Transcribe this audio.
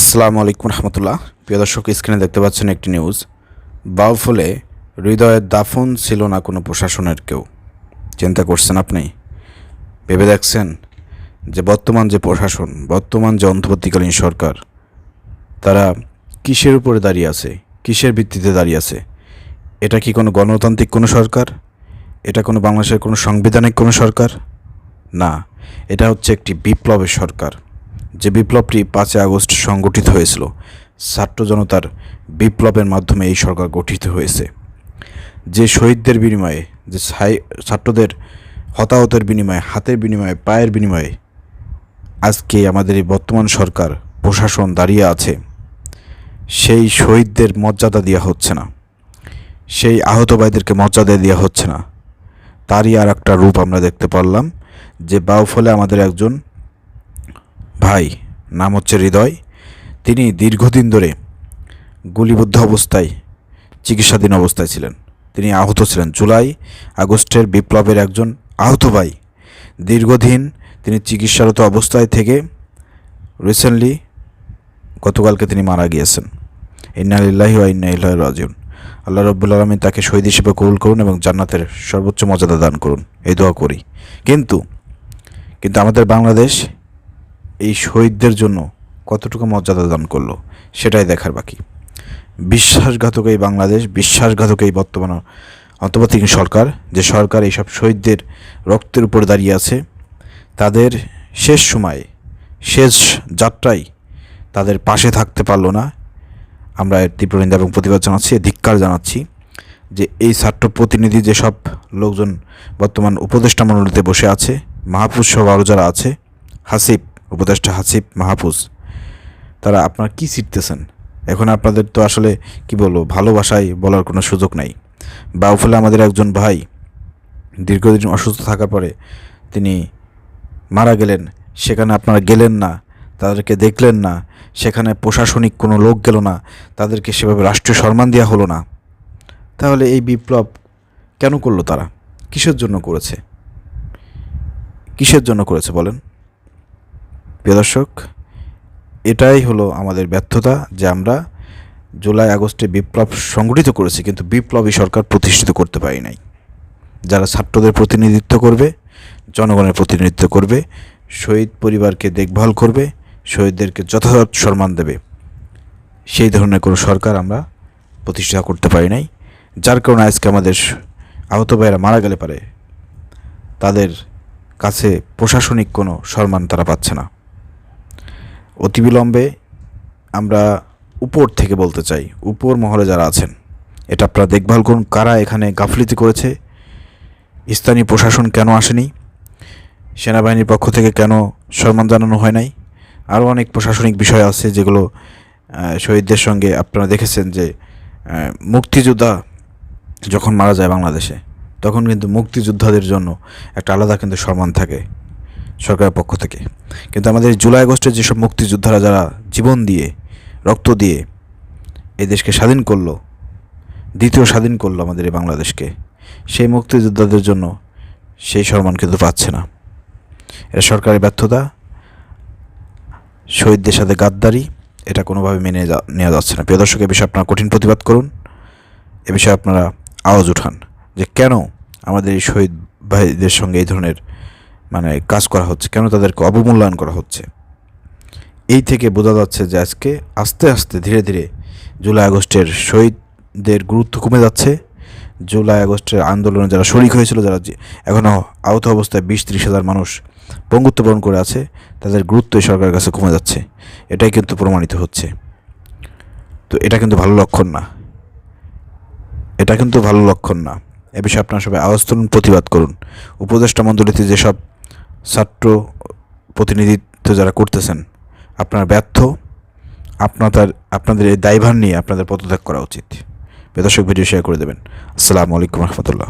আসসালামু আলাইকুম রহমতুল্লাহ। প্রিয় দর্শক, স্ক্রিনে দেখতে পাচ্ছেন একটি নিউজ। বাউফলে হৃদয়ের দাফন ছিল না কোনো প্রশাসনের কেউ। চিন্তা করছেন আপনি? ভেবে দেখছেন যে বর্তমান যে প্রশাসন, বর্তমান যে অন্তর্বর্তীকালীন সরকার, তারা কিসের উপরে দাঁড়িয়ে আছে, কিসের ভিত্তিতে দাঁড়িয়ে আছে? এটা কি কোনো গণতান্ত্রিক কোনো সরকার? এটা কোনো বাংলাদেশের কোনো সাংবিধানিক কোনো সরকার? না, এটা হচ্ছে একটি বিপ্লবের সরকার। যে বিপ্লবটি 5 আগস্ট সংগঠিত হয়েছিল, ছাত্র জনতার বিপ্লবের মাধ্যমে এই সরকার গঠিত হয়েছে। যে শহীদদের বিনিময়ে, যে ছাত্রদের হতাহতের বিনিময়ে, হাতের বিনিময়ে, পায়ের বিনিময়ে আজকে আমাদের এই বর্তমান সরকার প্রশাসন দাঁড়িয়ে আছে, সেই শহীদদের মর্যাদা দেওয়া হচ্ছে না, সেই আহত ভাইদেরকে মর্যাদা দেওয়া হচ্ছে না। তারই আর একটা রূপ আমরা দেখতে পারলাম যে বাউফলে আমাদের একজন ভাই, নাম হচ্ছে হৃদয়, তিনি দীর্ঘদিন ধরে গুলিবিদ্ধ অবস্থায় চিকিৎসাধীন অবস্থায় ছিলেন। তিনি আহত ছিলেন। জুলাই আগস্টের বিপ্লবের একজন আহত ভাই, দীর্ঘদিন তিনি চিকিৎসারত অবস্থায় থেকে রিসেন্টলি গতকালকে তিনি মারা গিয়েছেন। ইন্না লিল্লাহি ওয়া ইন্না ইলাইহি রাজিউন। আল্লাহ রাব্বুল আলামিন তাকে শহীদ হিসেবে কবুল করুন এবং জান্নাতের সর্বোচ্চ মর্যাদা দান করুন, এই দোয়া করি। কিন্তু আমাদের বাংলাদেশ এই শহীদদের জন্য কতটুকু মর্যাদা দান করলো সেটাই দেখার বাকি। বিশ্বাসঘাতক এই বাংলাদেশ, বিশ্বাসঘাতক এই বর্তমান অন্তর্বর্তীকালীন সরকার, যে সরকার এইসব শহীদদের রক্তের উপর দাঁড়িয়ে আছে, তাদের শেষ সময়ে, শেষ যাত্রায় তাদের পাশে থাকতে পারলো না। আমরা এর তীব্র নিন্দা এবং প্রতিবাদ জানাচ্ছি, ধিক্কার জানাচ্ছি যে এই ছাত্র প্রতিনিধি যেসব লোকজন বর্তমান উপদেষ্টা মণ্ডলীতে বসে আছে, মাহফুজ সহ আরও যারা আছে, হাসিব উপদেষ্টা, হাসিব, মাহফুজ, তারা আপনারা কী শিখতেছেন? এখন আপনাদের তো আসলে কি বলবো, ভালোবাসায় বলার কোনো সুযোগ নাই। বাউফলে আমাদের একজন ভাই দীর্ঘদিন অসুস্থ থাকার পরে তিনি মারা গেলেন, সেখানে আপনারা গেলেন না, তাদেরকে দেখলেন না, সেখানে প্রশাসনিক কোনো লোক গেল না, তাদেরকে সেভাবে রাষ্ট্রীয় সম্মান দেওয়া হলো না। তাহলে এই বিপ্লব কেন করলো তারা? কিসের জন্য করেছে? কিসের জন্য করেছে বলেন? প্রিয় দর্শক, এটাই হলো আমাদের ব্যর্থতা যে আমরা জুলাই আগস্টে বিপ্লব সংগঠিত করেছি, কিন্তু বিপ্লবী সরকার প্রতিষ্ঠিত করতে পারি নাই। যারা ছাত্রদের প্রতিনিধিত্ব করবে, জনগণের প্রতিনিধিত্ব করবে, শহীদ পরিবারকে দেখভাল করবে, শহীদদেরকে যথাযথ সম্মান দেবে, সেই ধরনের কোনো সরকার আমরা প্রতিষ্ঠা করতে পারি নাই। যার কারণে আজকে আমাদের আহত ভাইয়েরা মারা গেলে পারে তাদের কাছে প্রশাসনিক কোনো সম্মান তারা পাচ্ছে না। অতিবিলম্বে আমরা উপর থেকে বলতে চাই, উপর মহলে যারা আছেন, এটা আপনারা দেখভাল করুন, কারা এখানে গাফলিতি করেছে, স্থানীয় প্রশাসন কেন আসেনি, সেনাবাহিনীর পক্ষ থেকে কেন সম্মান জানানো হয় নাই। আরও অনেক প্রশাসনিক বিষয় আছে যেগুলো শহীদদের সঙ্গে আপনারা দেখেছেন যে মুক্তিযোদ্ধা যখন মারা যায় বাংলাদেশে, তখন কিন্তু মুক্তিযোদ্ধাদের জন্য একটা আলাদা কিন্তু সম্মান থাকে সরকারের পক্ষ থেকে। কিন্তু আমাদের জুলাই আগস্টের যেসব মুক্তিযোদ্ধারা যারা জীবন দিয়ে, রক্ত দিয়ে এই দেশকে স্বাধীন করলো, দ্বিতীয় স্বাধীন করলো আমাদের এই বাংলাদেশকে, সেই মুক্তিযোদ্ধাদের জন্য সেই সম্মান কিন্তু পাচ্ছে না। এটা সরকারের ব্যর্থতা, শহীদদের সাথে গাদ্দারি, এটা কোনোভাবে মেনে নেওয়া যাচ্ছে না। প্রিয় দর্শক, এ বিষয়ে আপনারা কঠিন প্রতিবাদ করুন, এ বিষয়ে আপনারা আওয়াজ উঠান যে কেন আমাদের এই শহীদ ভাইদের সঙ্গে এই ধরনের কাজ করা হচ্ছে, কেন তাদেরকে অবমূল্যায়ন করা হচ্ছে। এই থেকে বোঝা যাচ্ছে যে আজকে আস্তে আস্তে ধীরে ধীরে জুলাই আগস্টের শহীদদের গুরুত্ব কমে যাচ্ছে। জুলাই আগস্টের আন্দোলনে যারা শরিক হয়েছিল, যারা এখনও আহত অবস্থায় 20-30 হাজার মানুষ পঙ্গুত্ব বরণ করে আছে, তাদের গুরুত্ব এই সরকারের কাছে কমে যাচ্ছে। এটাই কিন্তু প্রমাণিত হচ্ছে। তো এটা কিন্তু ভালো লক্ষণ না, এটা কিন্তু ভালো লক্ষণ না। এ বিষয়ে আপনারা সবাই আওয়াজ তুলুন, প্রতিবাদ করুন। উপদেষ্টা মণ্ডলীতে যেসব ছাত্র প্রতিনিধিত্ব যারা করতেছেন, আপনারা ব্যর্থ। আপনাদের এই দায়ভার নিয়ে আপনাদের পদত্যাগ করা উচিত। দর্শক, ভিডিও শেয়ার করে দেবেন। আসসালামু আলাইকুম রহমতুল্লাহ।